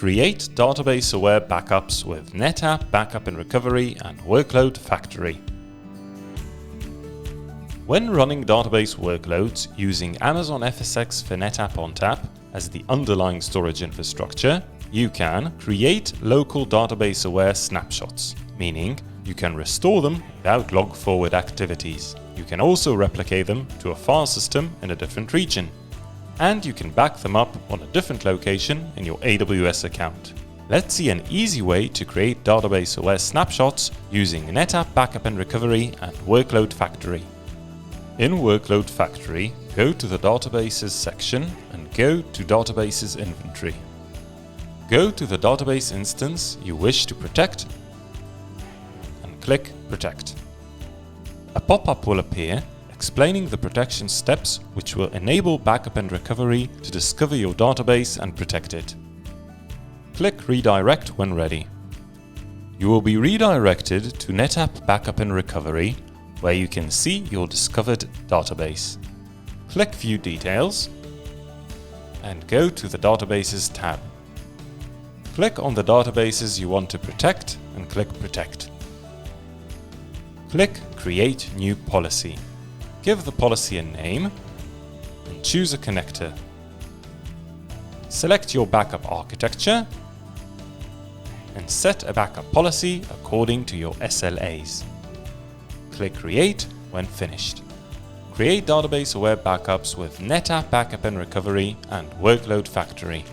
Create database-aware backups with NetApp Backup and Recovery and Workload Factory. When running database workloads using Amazon FSx for NetApp ONTAP as the underlying storage infrastructure, you can create local database-aware snapshots, meaning you can restore them without log-forward activities. You can also replicate them to a file system in a different region. And you can back them up on a different location in your AWS account. Let's see an easy way to create database-aware snapshots using NetApp Backup and Recovery and Workload Factory. In Workload Factory, go to the Databases section and go to Databases Inventory. Go to the database instance you wish to protect and click Protect. A pop-up will appear explaining the protection steps which will enable Backup and Recovery to discover your database and protect it. Click Redirect when ready. You will be redirected to NetApp Backup and Recovery, where you can see your discovered database. Click View Details and go to the Databases tab. Click on the databases you want to protect and click Protect. Click Create New Policy. Give the policy a name and choose a connector. Select your backup architecture and set a backup policy according to your SLAs. Click Create when finished. Create database-aware backups with NetApp Backup and Recovery and Workload Factory.